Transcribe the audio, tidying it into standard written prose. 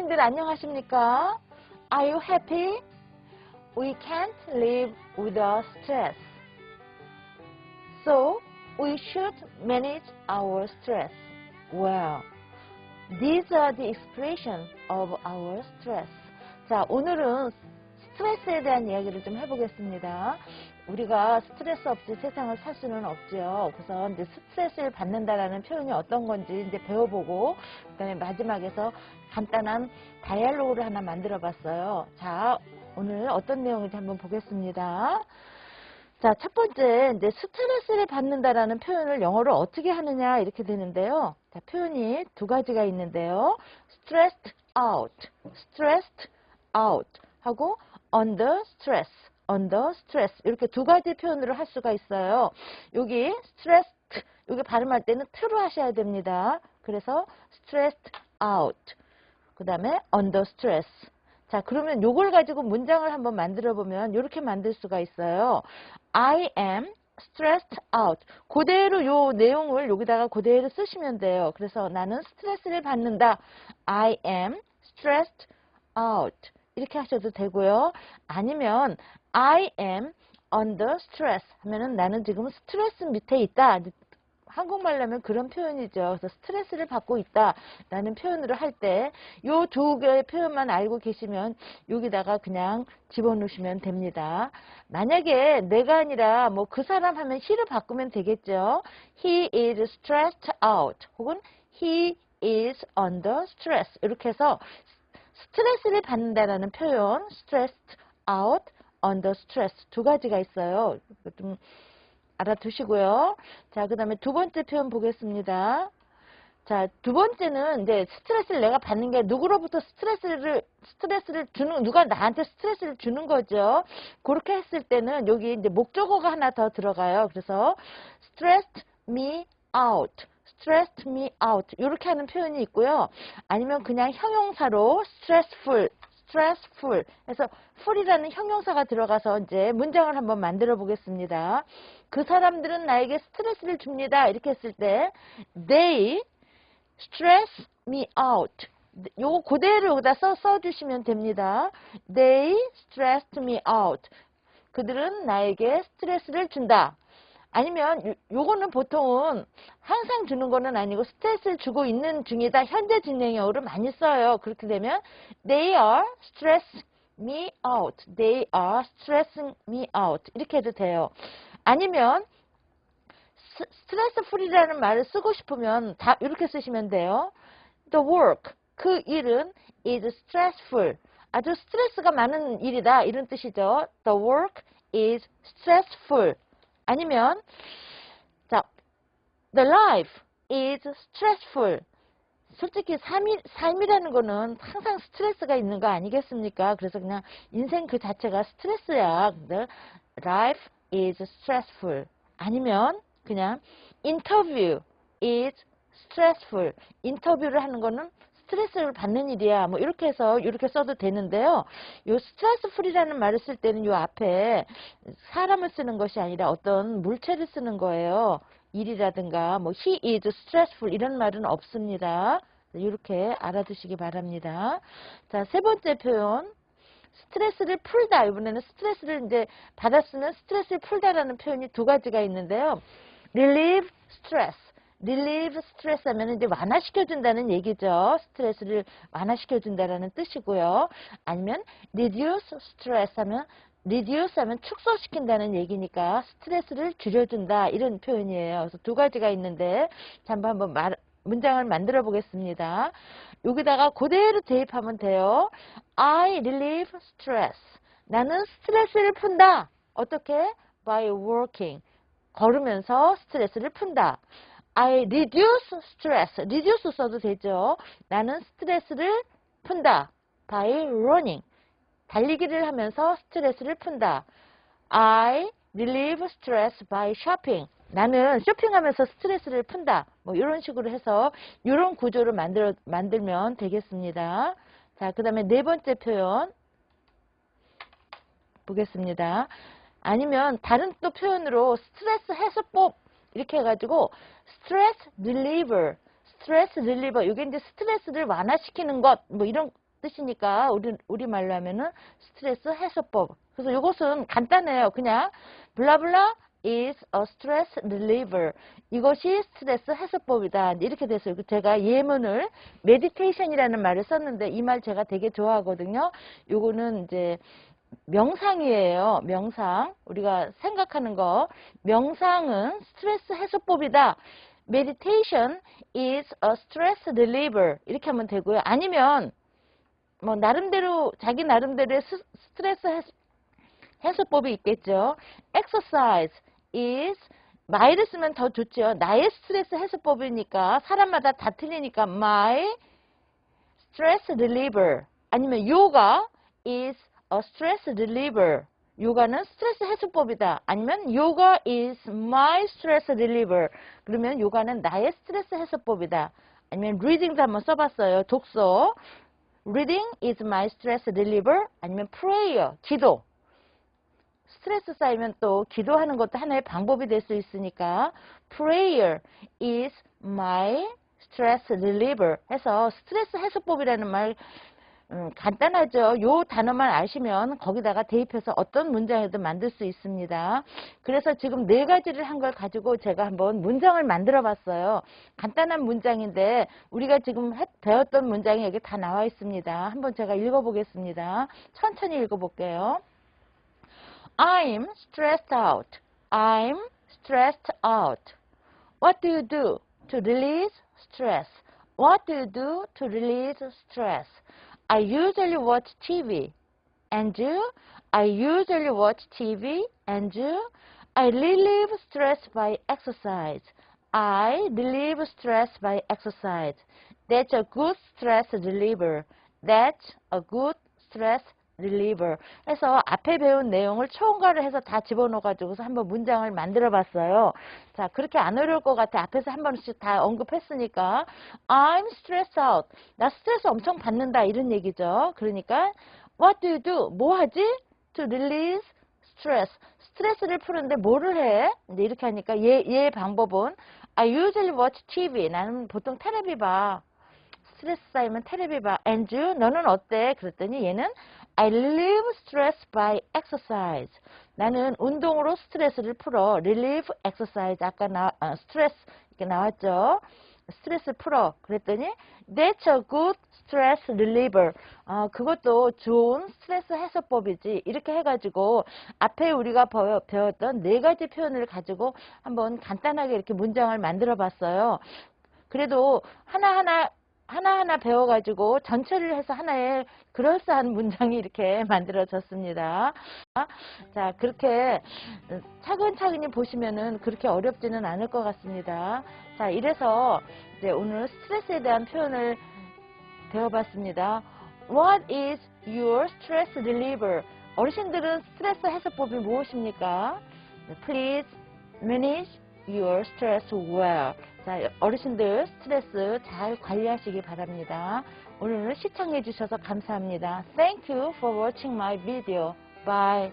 선생님들 안녕하십니까? Are you happy? We can't live without stress. So, we should manage our stress well. These are the expressions of our stress. 자, 오늘은 스트레스에 대한 이야기를 좀 해보겠습니다. 우리가 스트레스 없이 세상을 살 수는 없죠. 그래서 이제 스트레스를 받는다라는 표현이 어떤 건지 이제 배워보고, 그다음에 마지막에서 간단한 다이얼로그를 하나 만들어봤어요. 자, 오늘 어떤 내용인지 한번 보겠습니다. 자, 첫 번째, 이제 스트레스를 받는다라는 표현을 영어로 어떻게 하느냐 이렇게 되는데요. 자, 표현이 두 가지가 있는데요. stressed out 하고 under stress 이렇게 두 가지 표현으로 할 수가 있어요. 여기 stressed 여기 발음할 때는 트로 하셔야 됩니다. 그래서 stressed out 그 다음에 under stress. 자, 그러면 요걸 가지고 문장을 한번 만들어 보면 이렇게 만들 수가 있어요. I am stressed out. 그대로 요 내용을 여기다가 그대로 쓰시면 돼요. 그래서 나는 스트레스를 받는다. I am stressed out. 이렇게 하셔도 되고요. 아니면 I am under stress 하면은 나는 지금 스트레스 밑에 있다. 한국말로 하면 그런 표현이죠. 그래서 스트레스를 받고 있다 라는 표현으로 할 때 요 두 개의 표현만 알고 계시면 여기다가 그냥 집어넣으시면 됩니다. 만약에 내가 아니라 뭐 그 사람 하면 he를 바꾸면 되겠죠. He is stressed out 혹은 he is under stress 이렇게 해서 스트레스를 받는다라는 표현 stressed out, under stress 두 가지가 있어요. 좀 알아두시고요. 자, 그 다음에 두 번째 표현 보겠습니다. 자, 두 번째는 이제 스트레스를 내가 받는 게 누구로부터 스트레스를 주는, 누가 나한테 스트레스를 주는 거죠. 그렇게 했을 때는 여기 이제 목적어가 하나 더 들어가요. 그래서 stressed me out 이렇게 하는 표현이 있고요. 아니면 그냥 형용사로 stressful 해서 ful이라는 형용사가 들어가서 이제 문장을 한번 만들어 보겠습니다. 그 사람들은 나에게 스트레스를 줍니다. 이렇게 했을 때 they stress me out. 요거 그대로 여기다 써주시면 됩니다. They stressed me out. 그들은 나에게 스트레스를 준다. 아니면 요거는 보통은 항상 주는 거는 아니고 스트레스를 주고 있는 중이다. 현재 진행형으로 많이 써요. 그렇게 되면 they are stressing me out. They are stressing me out. 이렇게 해도 돼요. 아니면 스트레스 프리라는 말을 쓰고 싶으면 다 이렇게 쓰시면 돼요. The work, 그 일은 is stressful. 아주 스트레스가 많은 일이다. 이런 뜻이죠. The work is stressful. 아니면 자, the life is stressful. 솔직히 삶이라는 거는 항상 스트레스가 있는 거 아니겠습니까? 그래서 그냥 인생 그 자체가 스트레스야. The life is stressful. 아니면 그냥 interview is stressful. 인터뷰를 하는 거는 스트레스를 받는 일이야. 뭐 이렇게 해서 이렇게 써도 되는데요. 요 스트레스 프리라는 말을 쓸 때는 요 앞에 사람을 쓰는 것이 아니라 어떤 물체를 쓰는 거예요. 일이라든가 뭐 he is stressful 이런 말은 없습니다. 이렇게 알아두시기 바랍니다. 자, 세 번째 표현. 스트레스를 풀다. 이번에는 스트레스를 이제 받았으면 스트레스를 풀다라는 표현이 두 가지가 있는데요. relieve stress 하면 이제 완화시켜준다는 얘기죠. 스트레스를 완화시켜준다라는 뜻이고요. 아니면 reduce stress 하면 축소시킨다는 얘기니까 스트레스를 줄여준다 이런 표현이에요. 그래서 두 가지가 있는데 한번 문장을 만들어 보겠습니다. 여기다가 그대로 대입하면 돼요. I relieve stress. 나는 스트레스를 푼다. 어떻게? By walking. 걸으면서 스트레스를 푼다. I reduce stress. reduce 써도 되죠. 나는 스트레스를 푼다. By running. 달리기를 하면서 스트레스를 푼다. I relieve stress by shopping. 나는 쇼핑하면서 스트레스를 푼다. 뭐 이런 식으로 해서 이런 구조를 만들면 되겠습니다. 자, 그 다음에 네 번째 표현 보겠습니다. 아니면 다른 또 표현으로 스트레스 해소법 이렇게 해가지고 스트레스 릴리버 이게 이제 스트레스를 완화시키는 것 뭐 이런 뜻이니까 우리말로 하면은 스트레스 해소법. 그래서 이것은 간단해요. 그냥 블라블라 is a stress reliever. 이것이 스트레스 해소법이다. 이렇게 됐어요. 제가 예문을 meditation이라는 말을 썼는데 이 말 제가 되게 좋아하거든요. 요거는 이제 명상이에요. 명상. 우리가 생각하는 거. 명상은 스트레스 해소법이다. Meditation is a stress reliever. 이렇게 하면 되고요. 아니면 뭐 나름대로 자기 나름대로의 스트레스 해소법이 있겠죠. Exercise is my를 쓰면 더 좋죠. 나의 스트레스 해소법이니까 사람마다 다 틀리니까 my stress reliever. 아니면 yoga is a stress reliever. 요가는 스트레스 해소법이다. 아니면 yoga is my stress reliever. 그러면 요가는 나의 스트레스 해소법이다. 아니면 reading도 한번 써봤어요. 독서. Reading is my stress reliever. 아니면 prayer. 기도. 스트레스 쌓이면 또 기도하는 것도 하나의 방법이 될 수 있으니까 prayer is my stress reliever 해서 스트레스 해소법이라는 말 간단하죠. 요 단어만 아시면 거기다가 대입해서 어떤 문장이든 만들 수 있습니다. 그래서 지금 네 가지를 한 걸 가지고 제가 한번 문장을 만들어 봤어요. 간단한 문장인데 우리가 지금 배웠던 문장이 여기 다 나와 있습니다. 한번 제가 읽어보겠습니다. 천천히 읽어볼게요. I'm stressed out. I'm stressed out. What do you do to release stress? What do you do to release stress? I usually watch TV. And you? I usually watch TV. And you? I relieve stress by exercise. I relieve stress by exercise. That's a good stress reliever. That's a good stress reliever. 해서 앞에 배운 내용을 초음과를 해서 다 집어넣어가지고서 한번 문장을 만들어 봤어요. 자, 그렇게 안 어려울 것 같아. 앞에서 한 번씩 다 언급했으니까. I'm stressed out. 나 스트레스 엄청 받는다. 이런 얘기죠. 그러니까, what do you do? 뭐 하지? To release stress. 스트레스를 푸는데 뭐를 해? 근데 이렇게 하니까 얘의 방법은 I usually watch TV. 나는 보통 텔레비 봐. 스트레스 쌓이면 텔레비 봐. And you? 너는 어때? 그랬더니 얘는 I relieve stress by exercise. 나는 운동으로 스트레스를 풀어. relieve exercise. 아까 스트레스 이렇게 나왔죠. 스트레스 풀어. 그랬더니 that's a good stress reliever. 그것도 좋은 스트레스 해소법이지. 이렇게 해가지고 앞에 우리가 배웠던 네 가지 표현을 가지고 한번 간단하게 이렇게 문장을 만들어 봤어요. 그래도 하나하나 배워가지고 전체를 해서 하나의 그럴싸한 문장이 이렇게 만들어졌습니다. 자, 그렇게 차근차근히 보시면은 그렇게 어렵지는 않을 것 같습니다. 자, 이래서 이제 오늘 스트레스에 대한 표현을 배워봤습니다. What is your stress reliever? 어르신들은 스트레스 해소법이 무엇입니까? Please manage your stress well. 자, 어르신들 스트레스 잘 관리하시기 바랍니다. 오늘 시청해 주셔서 감사합니다. Thank you for watching my video. Bye.